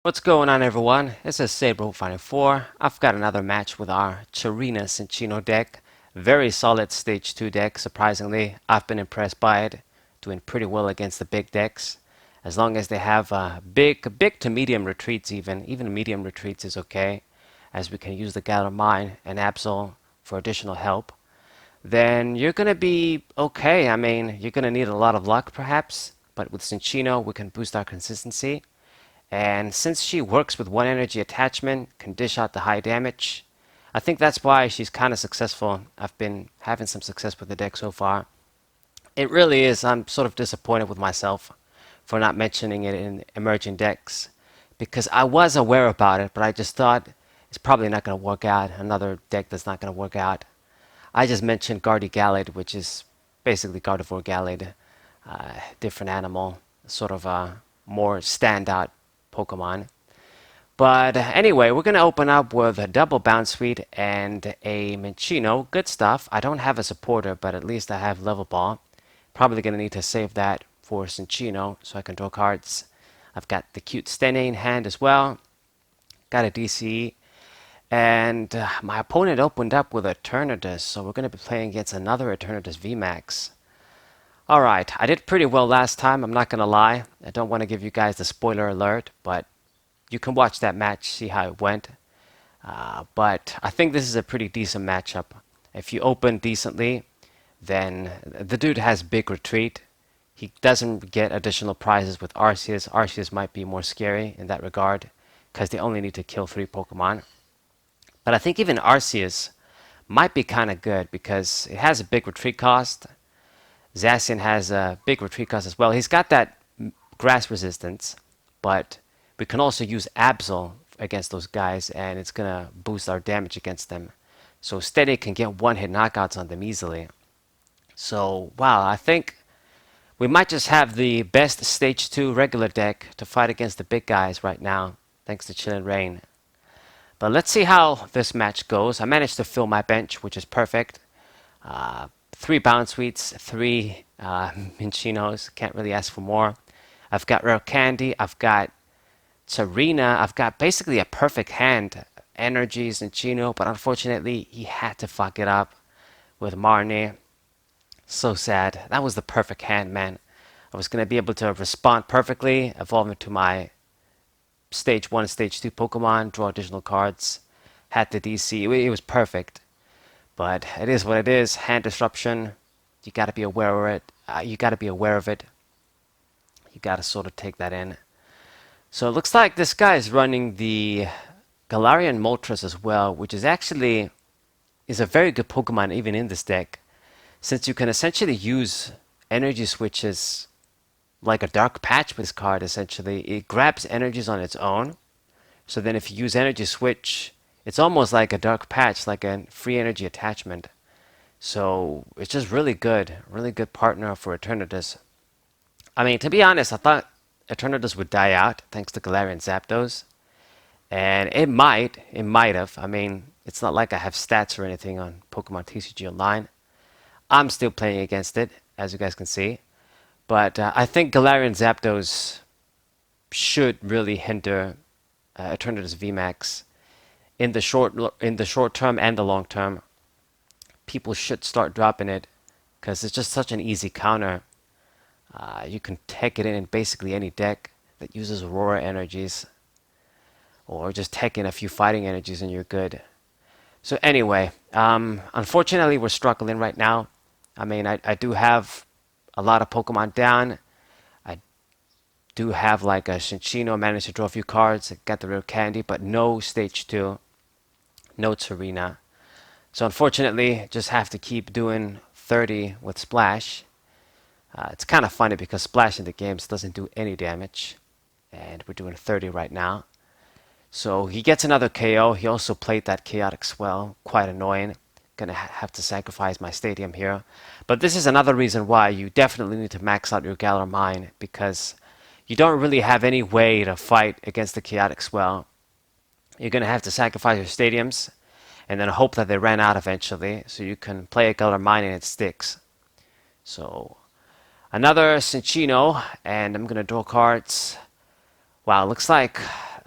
What's going on, everyone? This is Saber4. I've got another match with our Tsareena Cinccino deck. Very solid stage 2 deck, surprisingly. I've been impressed by it. Doing pretty well against the big decks. As long as they have big to medium retreats even. Even medium retreats is okay, as we can use the Gather Mine and Absol for additional help. Then you're going to be okay. I mean, you're going to need a lot of luck perhaps, but with Cinccino we can boost our consistency. And since she works with one energy attachment, can dish out the high damage. I think that's why she's kind of successful. I've been having some success with the deck so far. It really is. I'm sort of disappointed with myself for not mentioning it in emerging decks because I was aware about it, but I just thought it's probably not going to work out. Another deck that's not going to work out. I just mentioned Guardy Gallade, which is basically Gardevoir Gallade, different animal, sort of a more standout Pokemon. But anyway, we're going to open up with a double bounce suite and a Minccino. Good stuff. I don't have a supporter, but at least I have level ball. Probably going to need to save that for Cinccino so I can draw cards. I've got the cute Stene in hand as well. Got a DC. And my opponent opened up with Eternatus, so we're going to be playing against another Eternatus VMAX. Alright, I did pretty well last time, I'm not going to lie. I don't want to give you guys the spoiler alert, but you can watch that match, see how it went. But I think this is a pretty decent matchup. If you open decently, then the dude has big retreat. He doesn't get additional prizes with Arceus. Arceus might be more scary in that regard, because they only need to kill 3 Pokemon. But I think even Arceus might be kind of good, because it has a big retreat cost. Zacian has a big retreat cost as well. He's got that grass resistance, but we can also use Absol against those guys, and it's going to boost our damage against them. So Steady can get one-hit knockouts on them easily. So, wow, I think we might just have the best Stage 2 regular deck to fight against the big guys right now, thanks to Chillin' Rain. But let's see how this match goes. I managed to fill my bench, which is perfect. 3 bounce suites, 3 Mincinos. Can't really ask for more. I've got Rare Candy. I've got Tsareena. I've got basically a perfect hand. Energies and Chino, but unfortunately he had to fuck it up with Marnie. So sad. That was the perfect hand, man. I was going to be able to respond perfectly, evolve into my Stage 1, Stage 2 Pokemon, draw additional cards. Had the DC. It was perfect. But it is what it is. Hand disruption. You got to be aware of it. You got to be aware of it. You got to sort of take that in. So it looks like this guy is running the Galarian Moltres as well, which is actually a very good Pokemon even in this deck, since you can essentially use energy switches like a dark patch with this card. Essentially, it grabs energies on its own. So then if you use energy switch, it's almost like a dark patch, like a free energy attachment. So it's just really good partner for Eternatus. I mean, to be honest, I thought Eternatus would die out thanks to Galarian Zapdos. And it might have. I mean, it's not like I have stats or anything on Pokemon TCG Online. I'm still playing against it, as you guys can see. But I think Galarian Zapdos should really hinder Eternatus VMAX in the short term and the long term. People should start dropping it because it's just such an easy counter. You can tech it in basically any deck that uses Aurora energies, or just tech in a few fighting energies and you're good. So anyway, unfortunately we're struggling right now. I mean, I do have a lot of Pokemon down. I do have like a Cinccino, managed to draw a few cards, got the Rare Candy, but no Stage 2, no Tsareena. So unfortunately, just have to keep doing 30 with Splash. It's kind of funny because Splash in the games doesn't do any damage, and we're doing 30 right now. So he gets another KO. He also played that Chaotic Swell, quite annoying. Gonna have to sacrifice my stadium here. But this is another reason why you definitely need to max out your Galar Mine, because you don't really have any way to fight against the Chaotic Swell. You're gonna have to sacrifice your stadiums and then hope that they ran out eventually, so you can play a Galar Mine and it sticks. So another Cinccino, and I'm gonna draw cards. Wow, looks like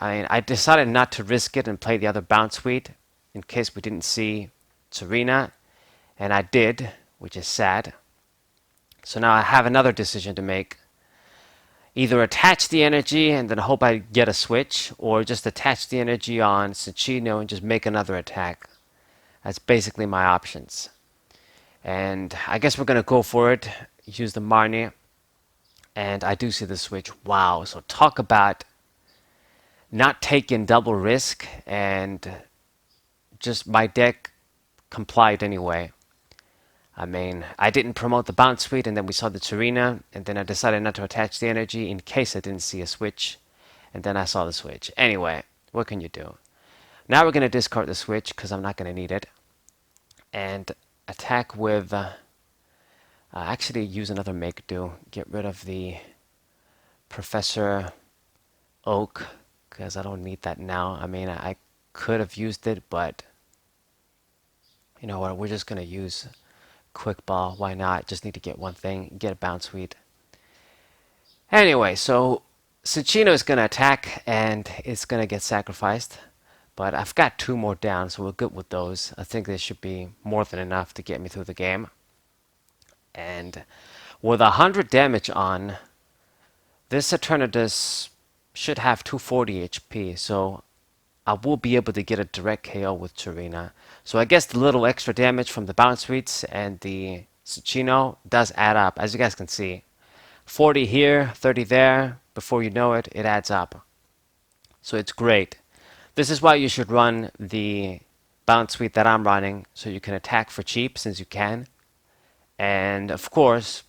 I decided not to risk it and play the other bounce suite in case we didn't see Tsareena, and I did, which is sad. So now I have another decision to make. Either attach the energy and then hope I get a switch, or just attach the energy on Cinccino and just make another attack. That's basically my options. And I guess we're going to go for it. Use the Marnie. And I do see the switch. Wow. So talk about not taking double risk, and just my deck complied anyway. I mean, I didn't promote the bounce suite, and then we saw the Tsareena, and then I decided not to attach the energy in case I didn't see a switch, and then I saw the switch. Anyway, what can you do? Now we're going to discard the switch because I'm not going to need it, and attack with, actually use another make do, get rid of the Professor Oak, because I don't need that now. I mean, I could have used it, but you know what, we're just going to use Quick Ball. Why not? Just need to get one thing, get a bounce suite. Anyway, so Cinccino is going to attack, and it's going to get sacrificed. But I've got 2 more down, so we're good with those. I think this should be more than enough to get me through the game. And with 100 damage on, this Eternatus should have 240 HP, so I will be able to get a direct KO with Tsareena. So I guess the little extra damage from the bounce suites and the Cinccino does add up, as you guys can see. 40 here, 30 there. Before you know it, it adds up. So it's great. This is why you should run the bounce suite that I'm running, so you can attack for cheap, since you can. And of course,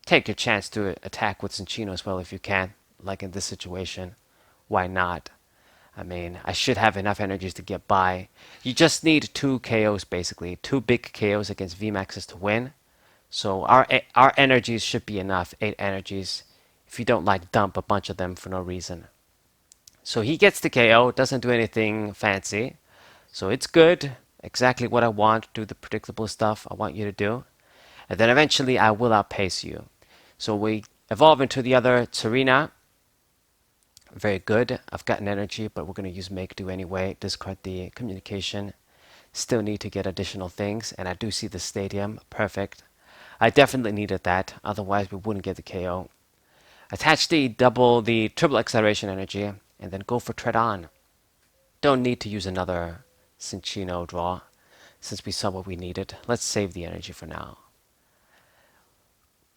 take your chance to attack with Cinccino as well if you can, like in this situation. Why not? I mean, I should have enough energies to get by. You just need 2 KOs, basically. 2 big KOs against VMAXs to win. So our energies should be enough. 8 energies. If you don't like, dump a bunch of them for no reason. So he gets the KO. Doesn't do anything fancy. So it's good. Exactly what I want. Do the predictable stuff I want you to do. And then eventually I will outpace you. So we evolve into the other Tsareena. Very good. I've got an energy, but we're going to use make do anyway. Discard the communication. Still need to get additional things, and I do see the stadium. Perfect. I definitely needed that, otherwise we wouldn't get the KO. Attach the triple acceleration energy, and then go for tread on. Don't need to use another Cinccino draw, since we saw what we needed. Let's save the energy for now.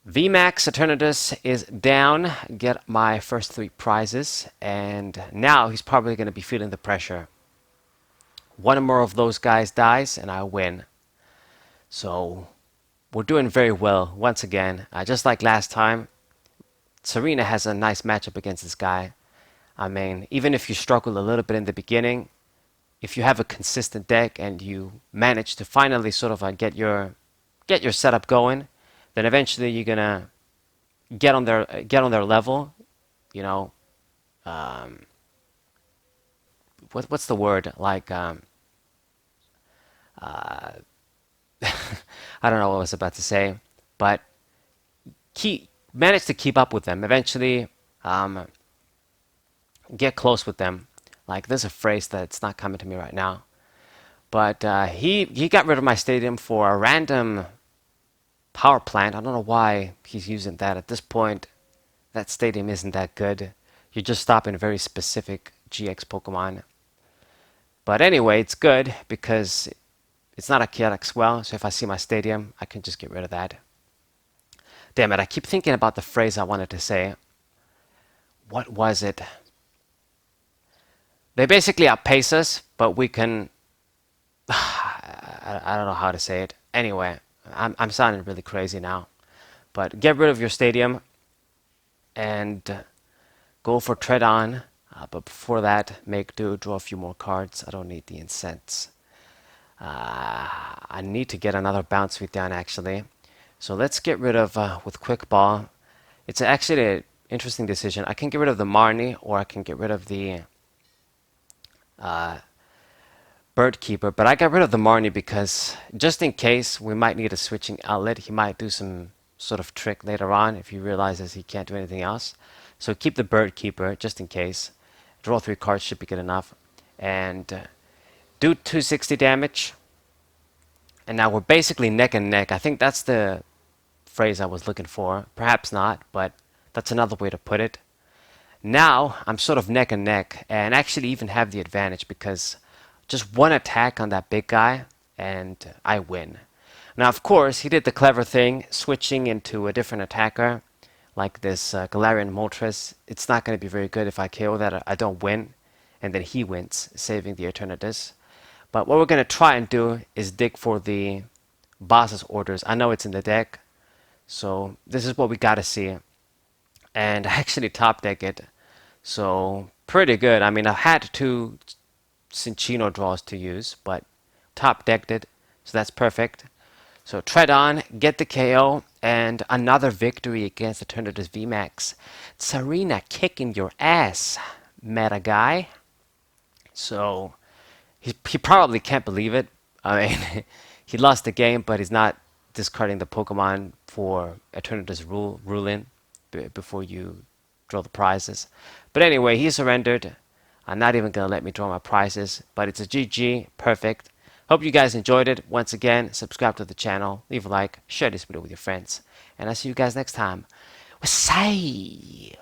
VMAX Eternatus is down, get my first 3 prizes, and now he's probably going to be feeling the pressure. One more of those guys dies, and I win. So, we're doing very well, once again. Just like last time, Tsareena has a nice matchup against this guy. I mean, even if you struggle a little bit in the beginning, if you have a consistent deck and you manage to finally sort of get your setup going, then eventually you're gonna get on their level, you know. What's the word, like I don't know what I was about to say, but manage to keep up with them. Eventually, get close with them. Like, there's a phrase that's not coming to me right now, but he got rid of my stadium for a random power plant. I don't know why he's using that at this point. That stadium isn't that good. You're just stopping very specific GX Pokemon. But anyway, it's good because it's not a chaotic swell, so if I see my stadium, I can just get rid of that. Damn it, I keep thinking about the phrase I wanted to say. What was it? They basically outpace us, but we can... I don't know how to say it. Anyway, I'm sounding really crazy now. But get rid of your stadium and go for tread on. But before that, make do, draw a few more cards. I don't need the incense. I need to get another bounce suite down, actually. So let's get rid of, with Quick Ball. It's actually an interesting decision. I can get rid of the Marnie, or I can get rid of the Bird Keeper. But I got rid of the Marnie because just in case we might need a switching outlet. He might do some sort of trick later on if he realizes he can't do anything else. So keep the Bird Keeper just in case. Draw 3 cards should be good enough. And do 260 damage. And now we're basically neck and neck. I think that's the phrase I was looking for. Perhaps not, but that's another way to put it. Now I'm sort of neck and neck, and actually even have the advantage because just one attack on that big guy and I win. Now, of course, he did the clever thing, switching into a different attacker, like this Galarian Moltres. It's not going to be very good if I KO that. I don't win, and then he wins, saving the Eternatus. But what we're going to try and do is dig for the boss's orders. I know it's in the deck, so this is what we got to see. And I actually top deck it, so pretty good. I mean, I've had 2 Cinccino draws to use, but top decked it, so that's perfect. So tread on, get the KO, and another victory against Eternatus VMAX. Tsareena kicking your ass, meta guy. So he probably can't believe it. I mean, he lost the game, but he's not discarding the Pokemon for Eternatus ruling before you draw the prizes. But anyway, he surrendered. I'm not even going to let me draw my prizes, but it's a GG. Perfect. Hope you guys enjoyed it. Once again, subscribe to the channel, leave a like, share this video with your friends, and I'll see you guys next time. Wasai!